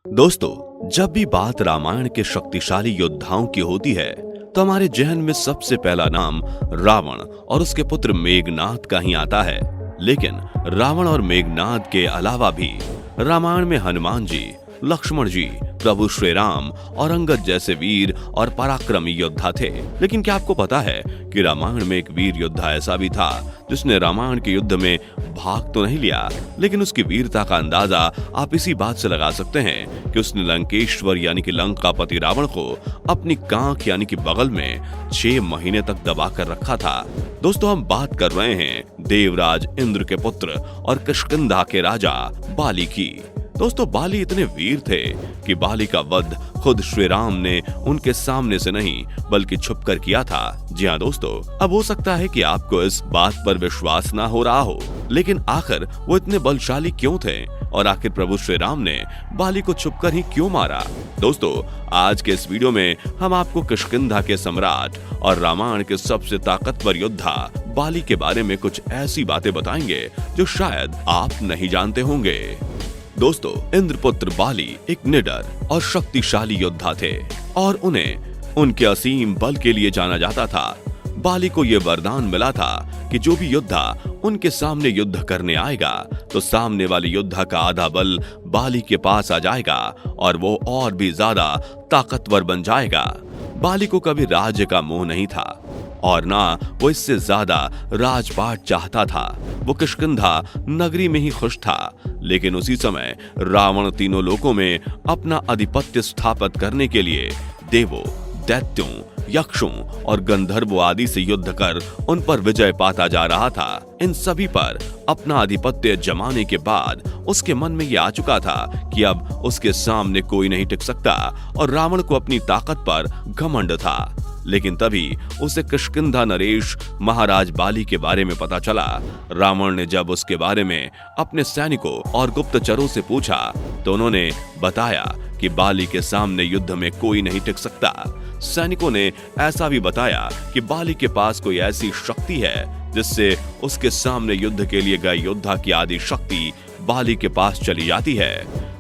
दोस्तों, जब भी बात रामायण के शक्तिशाली योद्धाओं की होती है तो हमारे जहन में सबसे पहला नाम रावण और उसके पुत्र मेघनाद का ही आता है। लेकिन रावण और मेघनाद के अलावा भी रामायण में हनुमान जी, लक्ष्मण जी, प्रभु श्री राम और अंगद जैसे वीर और पराक्रमी योद्धा थे। लेकिन क्या आपको पता है कि रामायण में एक वीर योद्धा ऐसा भी था जिसने रामायण के युद्ध में भाग तो नहीं लिया, लेकिन उसकी वीरता का अंदाजा आप इसी बात से लगा सकते हैं कि उसने लंकेश्वर यानी कि लंकापति रावण को अपनी कांख यानी कि बगल में 6 महीने तक दबा कर रखा था। दोस्तों, हम बात कर रहे हैं देवराज इंद्र के पुत्र और किष्किंधा के राजा बाली की। दोस्तों, बाली इतने वीर थे कि बाली का वध खुद श्री राम ने उनके सामने से नहीं बल्कि छुपकर किया था। जी हाँ दोस्तों, अब हो सकता है कि आपको इस बात पर विश्वास ना हो रहा हो, लेकिन आखिर वो इतने बलशाली क्यों थे और आखिर प्रभु श्री राम ने बाली को छुपकर ही क्यों मारा। दोस्तों, आज के इस वीडियो में हम आपको किष्किंधा के सम्राट और रामायण के सबसे ताकतवर योद्धा बाली के बारे में कुछ ऐसी बातें बताएंगे जो शायद आप नहीं जानते होंगे। दोस्तों, इंद्रपुत्र बाली एक निडर और शक्तिशाली योद्धा थे और उन्हें उनके असीम बल के लिए जाना जाता था। बाली को यह वरदान मिला था कि जो भी योद्धा उनके सामने युद्ध करने आएगा तो सामने वाले योद्धा का आधा बल बाली के पास आ जाएगा और वो और भी ज्यादा ताकतवर बन जाएगा। बाली को कभी राज्य का मोह नहीं था और ना वो इससे ज्यादा राजपाट चाहता था। वो किष्किंधा नगरी में ही खुश था, लेकिन उसी समय रावण तीनों लोकों में अपना आधिपत्य स्थापित करने के लिए देवों, दैत्यों, यक्षों और गंधर्वों आदि से युद्ध कर उन पर विजय पाता जा रहा था। इन सभी पर अपना आधिपत्य जमाने के बाद उसके मन में यह आ चुका था कि अब उसके सामने कोई नहीं टिक सकता और रावण को अपनी ताकत पर घमंड था। लेकिन तभी उसे किष्किंधा नरेश महाराज बाली के बारे में पता चला। रावण ने जब उसके बारे में अपने सैनिकों और गुप्तचरों से पूछा तो उन्होंने बताया कि बाली के सामने युद्ध में कोई नहीं टिक सकता। सैनिकों ने ऐसा भी बताया कि बाली के पास कोई ऐसी शक्ति है जिससे उसके सामने युद्ध के लिए गए योद्धा की आदि शक्ति बाली के पास चली जाती है।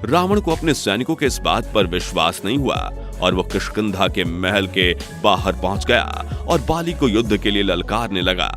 रावण को अपने सैनिकों के इस बात पर विश्वास नहीं हुआ और वो किष्किंधा के महल के बाहर पहुंच गया और बाली को युद्ध के लिए ललकारने लगा।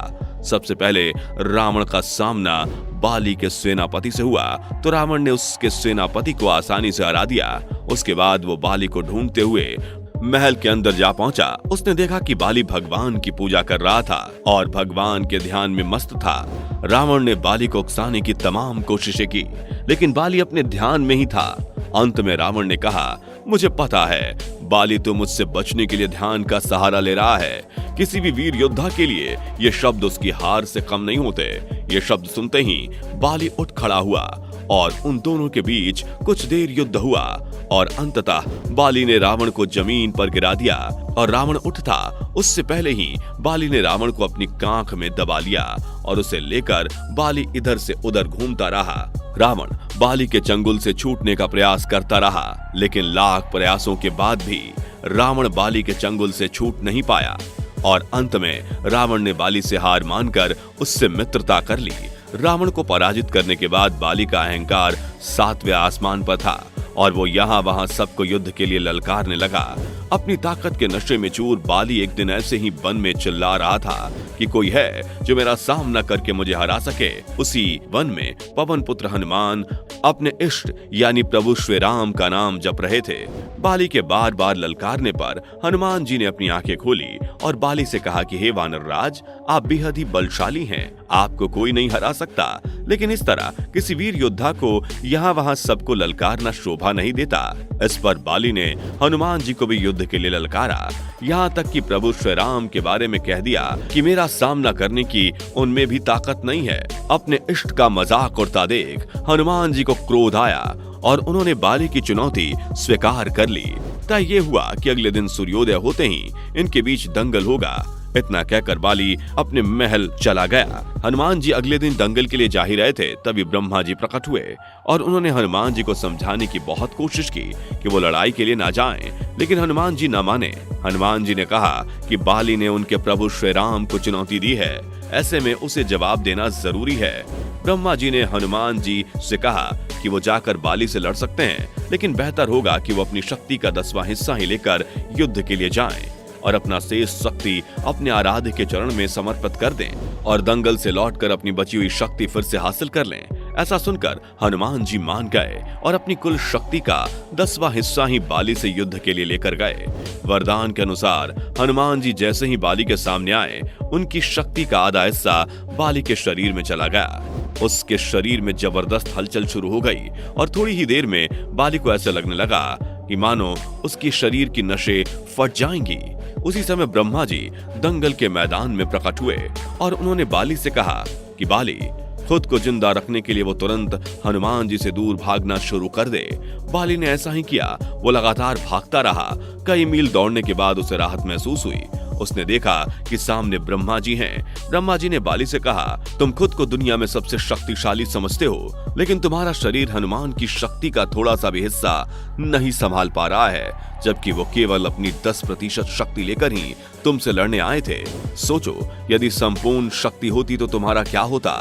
सबसे पहले रावण का सामना बाली के सेनापति से हुआ तो रावण ने उसके सेनापति को आसानी से हरा दिया। उसके बाद वो बाली को ढूंढते हुए महल के अंदर जा पहुंचा। उसने देखा कि बाली भगवान की पूजा कर रहा था और भगवान के ध्यान में मस्त था। रावण ने बाली को उकसाने की तमाम कोशिशें की, लेकिन बाली अपने ध्यान में ही था। अंत में रावण ने कहा, मुझे पता है बाली तो मुझसे बचने के लिए ध्यान का सहारा ले रहा है। किसी भी वीर योद्धा के लिए ये शब्द उसकी हार से कम नहीं होते। ये शब्द सुनते ही बाली उठ खड़ा हुआ और उन दोनों के बीच कुछ देर युद्ध हुआ और अंततः बाली ने रावण को जमीन पर गिरा दिया और रावण उठता उससे पहले ही बाली ने रावण को अपनी कांख में दबा लिया और उसे लेकर बाली इधर से उधर घूमता रहा। रावण बाली के चंगुल से छूटने का प्रयास करता रहा, लेकिन लाख प्रयासों के बाद भी रावण बाली के चंगुल से छूट नहीं पाया और अंत में रावण ने बाली से हार मानकर उससे मित्रता कर ली। रावण को पराजित करने के बाद बाली का अहंकार 7वें आसमान पर था और वो यहाँ वहाँ सबको युद्ध के लिए ललकारने लगा। अपनी ताकत के नशे में चूर बाली एक दिन ऐसे ही वन में चिल्ला रहा था कि कोई है जो मेरा सामना करके मुझे हरा सके। उसी वन में पवन पुत्र हनुमान अपने इष्ट यानी प्रभु श्री राम का नाम जप रहे थे। बाली के बार बार ललकारने पर हनुमान जी ने अपनी आंखें खोली और बाली से कहा कि हे वानर राज, आप बेहद ही बलशाली हैं, आपको कोई नहीं हरा सकता। लेकिन इस तरह किसी वीर योद्धा को यहाँ वहाँ सबको ललकारना शोभा नहीं देता। इस पर बाली ने हनुमान जी को भी युद्ध के लिए ललकारा, यहाँ तक कि प्रभु श्री राम के बारे में कह दिया कि मेरा सामना करने की उनमें भी ताकत नहीं है। अपने इष्ट का मजाक उड़ता देख हनुमान जी को क्रोध आया और उन्होंने बाली की चुनौती स्वीकार कर ली। तय ये हुआ कि अगले दिन सूर्योदय होते ही इनके बीच दंगल होगा। इतना कहकर बाली अपने महल चला गया। हनुमान जी अगले दिन दंगल के लिए जा ही रहे थे, तभी ब्रह्मा जी प्रकट हुए और उन्होंने हनुमान जी को समझाने की बहुत कोशिश की कि वो लड़ाई के लिए ना जाएं, लेकिन हनुमान जी न माने। हनुमान जी ने कहा कि बाली ने उनके प्रभु श्री राम को चुनौती दी है, ऐसे में उसे जवाब देना जरूरी है। ब्रह्मा जी ने हनुमान जी से कहा कि वो जाकर बाली से लड़ सकते हैं, लेकिन बेहतर होगा कि वो अपनी शक्ति का 10वां हिस्सा ही लेकर युद्ध के लिए जाएं और अपना शेष शक्ति अपने आराध्य के चरण में समर्पित कर दें और दंगल से लौटकर अपनी बची हुई शक्ति फिर से हासिल कर लें। ऐसा सुनकर हनुमान जी मान गए और अपनी कुल शक्ति का 10वां हिस्सा ही बाली से युद्ध के लिए लेकर गए। वरदान के अनुसार हनुमान जी जैसे ही बाली के सामने आए, उनकी शक्ति का आधा हिस्सा बाली के शरीर में चला गया। उसके शरीर में जबरदस्त हलचल शुरू हो गई और थोड़ी ही देर में बाली को ऐसा लगने लगा कि मानो उसकी शरीर की नसें फट जाएंगी। उसी समय ब्रह्मा जी दंगल के मैदान में प्रकट हुए और उन्होंने बाली से कहा कि बाली, खुद को जिंदा रखने के लिए वो तुरंत हनुमान जी से दूर भागना शुरू कर दे। बाली ने ऐसा ही किया। वो लगातार भागता रहा। कई मील दौड़ने के बाद उसे राहत महसूस हुई। उसने देखा कि सामने ब्रह्मा जी हैं। ब्रह्मा जी ने बाली से कहा, तुम खुद को दुनिया में सबसे शक्तिशाली समझते हो, लेकिन तुम्हारा शरीर हनुमान की शक्ति का थोड़ा सा भी हिस्सा नहीं संभाल पा रहा है, जबकि वो केवल अपनी 10% शक्ति लेकर ही तुमसे लड़ने आए थे। सोचो, यदि संपूर्ण शक्ति होती तो तुम्हारा क्या होता।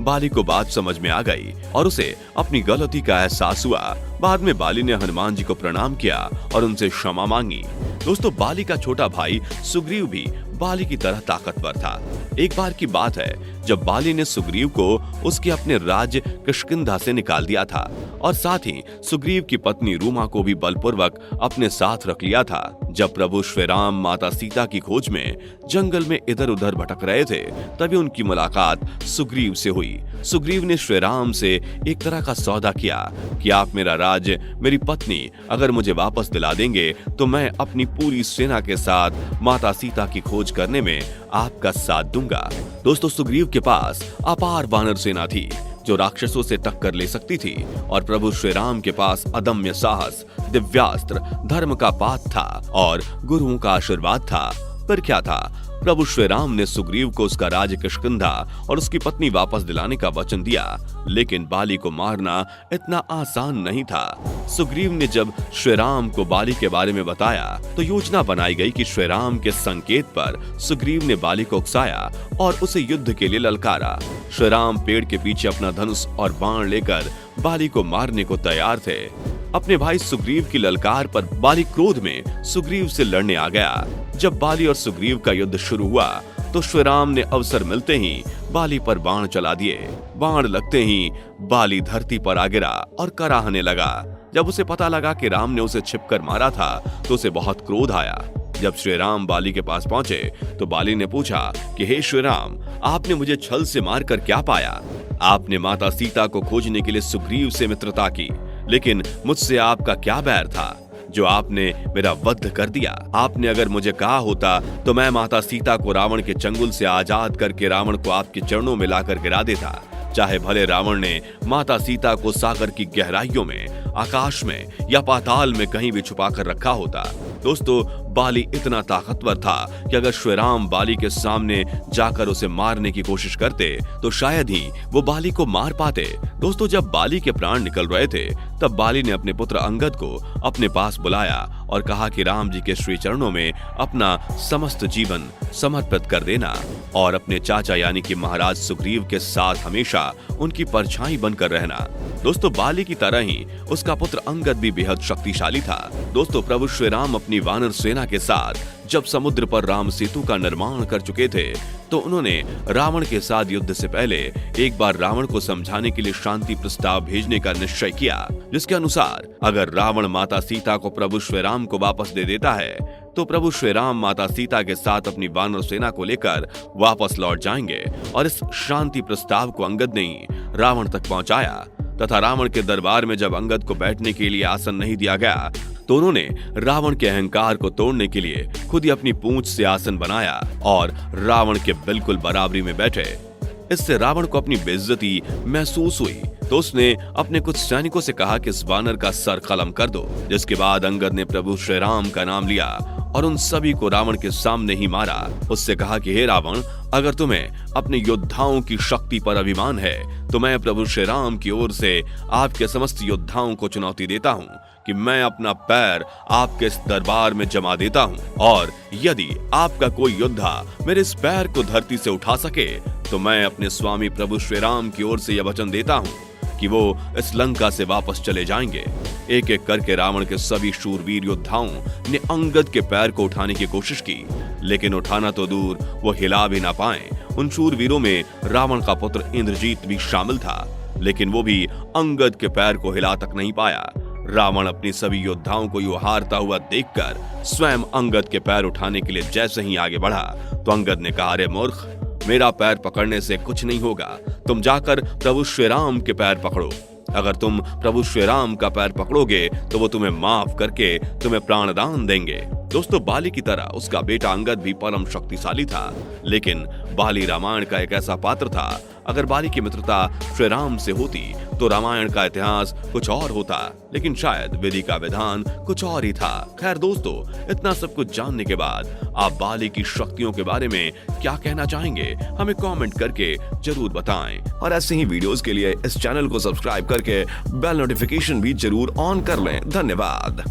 बाली को बात समझ में आ गई और उसे अपनी गलती का एहसास हुआ। बाद में बाली ने हनुमान जी को प्रणाम किया और उनसे क्षमा मांगी। दोस्तों, बाली का छोटा भाई सुग्रीव भी बाली की तरह ताकतवर था। एक बार की बात है जब बाली ने सुग्रीव को उसके अपने राज्य किष्किंधा से निकाल दिया था और साथ ही सुग्रीव की पत्नी रूमा को भी बलपूर्वक अपने साथ रख लिया था। जब प्रभु श्री राम माता सीता की खोज में जंगल में इधर उधर भटक रहे थे, तभी उनकी मुलाकात सुग्रीव से हुई। सुग्रीव ने श्री राम से एक तरह का सौदा किया कि आप मेरा राज्य, मेरी पत्नी अगर मुझे वापस दिला देंगे तो मैं अपनी पूरी सेना के साथ माता सीता की खोज करने में आपका साथ दूंगा। दोस्तों, सुग्रीव के पास अपार वानर सेना थी जो राक्षसों से टक्कर ले सकती थी और प्रभु श्री राम के पास अदम्य साहस, दिव्यास्त्र, धर्म का पाठ था और गुरुओं का आशीर्वाद था। पर क्या था, प्रभु श्री राम ने सुग्रीव को उसका राज्य किष्किंधा और उसकी पत्नी वापस दिलाने का वचन दिया, लेकिन बाली को मारना इतना आसान नहीं था। सुग्रीव ने जब श्री राम को बाली के बारे में बताया तो योजना बनाई गई कि श्री राम के संकेत पर सुग्रीव ने बाली को उकसाया और उसे युद्ध के लिए ललकारा। श्री राम पेड़ के पीछे अपना धनुष और बाण लेकर बाली को मारने को तैयार थे। अपने भाई सुग्रीव की ललकार पर बाली क्रोध में सुग्रीव से लड़ने आ गया। जब बाली और सुग्रीव का युद्ध शुरू हुआ तो श्री राम ने अवसर मिलते ही बाली पर बाण चला दिए। बाण लगते ही बाली धरती पर आ गिरा और कराहने लगा। जब उसे पता लगा कि राम ने उसे छिपकर मारा था तो उसे बहुत क्रोध आया। जब श्री राम बाली के पास पहुंचे तो बाली ने पूछा कि हे श्री राम, आपने मुझे छल से मारकर क्या पाया? आपने माता सीता को खोजने के लिए सुग्रीव से मित्रता की, लेकिन मुझसे आपका क्या बैर था जो आपने मेरा वध कर दिया? आपने अगर मुझे कहा होता तो मैं माता सीता को रावण के चंगुल से आजाद करके रावण को आपके चरणों में लाकर गिरा देता, चाहे भले रावण ने माता सीता को सागर की गहराइयों में, आकाश में या पाताल में कहीं भी छुपा कर रखा होता। दोस्तों, बाली इतना ताकतवर था कि अगर श्री राम बाली के सामने जाकर उसे मारने की कोशिश करते तो शायद ही वो बाली को मार पाते। दोस्तों, जब बाली के प्राण निकल रहे थे तब बाली ने अपने पुत्र अंगद को अपने पास बुलाया और कहा कि राम जी के श्री चरणों में अपना समस्त जीवन समर्पित कर देना और अपने चाचा यानी कि महाराज सुग्रीव के साथ हमेशा उनकी परछाई बनकर रहना। दोस्तों, बाली की तरह ही उसका पुत्र अंगद भी बेहद शक्तिशाली था। दोस्तों, प्रभु श्री राम अपनी वानर सेना के साथ जब समुद्र पर राम सेतु का निर्माण कर चुके थे तो उन्होंने रावण के साथ युद्ध से पहले एक बार रावण को समझाने के लिए शांति प्रस्ताव भेजने का निश्चय किया, जिसके अनुसार अगर रावण माता सीता को प्रभु श्री राम को वापस दे देता है तो प्रभु श्री राम माता सीता के साथ अपनी वानर सेना को लेकर वापस लौट जाएंगे। और इस शांति प्रस्ताव को अंगद ने ही रावण तक पहुंचाया तथा रावण के दरबार में जब अंगद को बैठने के लिए आसन नहीं दिया गया तो उन्होंने रावण के अहंकार को तोड़ने के लिए खुद ही अपनी पूंछ से आसन बनाया और रावण के बिल्कुल बराबरी में बैठे। इससे रावण को अपनी बेइज्जती महसूस हुई तो उसने अपने कुछ सैनिकों से कहा कि इस वानर का सर कलम कर दो, जिसके बाद अंगद ने प्रभु श्री राम का नाम लिया और उन सभी को रावण के सामने ही मारा। उससे कहा कि हे रावण, अगर तुम्हें अपने योद्धाओं की शक्ति पर अभिमान है तो मैं प्रभु श्री राम की ओर से आपके समस्त योद्धाओं को चुनौती देता हूँ कि मैं अपना पैर आपके इस दरबार में जमा देता हूँ और यदि आपका कोई योद्धा मेरे इस पैर को धरती से उठा सके तो मैं अपने स्वामी प्रभु श्री राम की ओर से यह वचन देता हूँ कि वो इस लंका से वापस चले जाएंगे। एक एक करके रावण के सभी शूरवीर योद्धाओं ने अंगद के पैर को उठाने की कोशिश की, लेकिन उठाना तो दूर, वो हिला भी ना पाए। उन शूरवीरों में रावण का पुत्र इंद्रजीत भी शामिल था, लेकिन वो भी अंगद के पैर को हिला तक नहीं पाया। रावण अपनी सभी योद्धाओं को यूं हारता हुआ देखकर स्वयं अंगद के पैर उठाने के लिए जैसे ही आगे बढ़ा तो अंगद ने कहा, अरे मूर्ख, मेरा पैर पकड़ने से कुछ नहीं होगा, तुम जाकर प्रभु श्री राम के पैर पकड़ो। अगर तुम प्रभु श्री राम का पैर पकड़ोगे तो वो तुम्हें माफ करके तुम्हें प्राणदान देंगे। दोस्तों, बाली की तरह उसका बेटा अंगद भी परम शक्तिशाली था, लेकिन बाली रामायण का एक ऐसा पात्र था, अगर बाली की मित्रता श्री राम से होती तो रामायण का इतिहास कुछ और होता, लेकिन शायद विधि का विधान कुछ और ही था। खैर दोस्तों, इतना सब कुछ जानने के बाद आप बाली की शक्तियों के बारे में क्या कहना चाहेंगे, हमें कमेंट करके जरूर बताएं। और ऐसे ही वीडियोस के लिए इस चैनल को सब्सक्राइब करके बेल नोटिफिकेशन भी जरूर ऑन कर लें। धन्यवाद।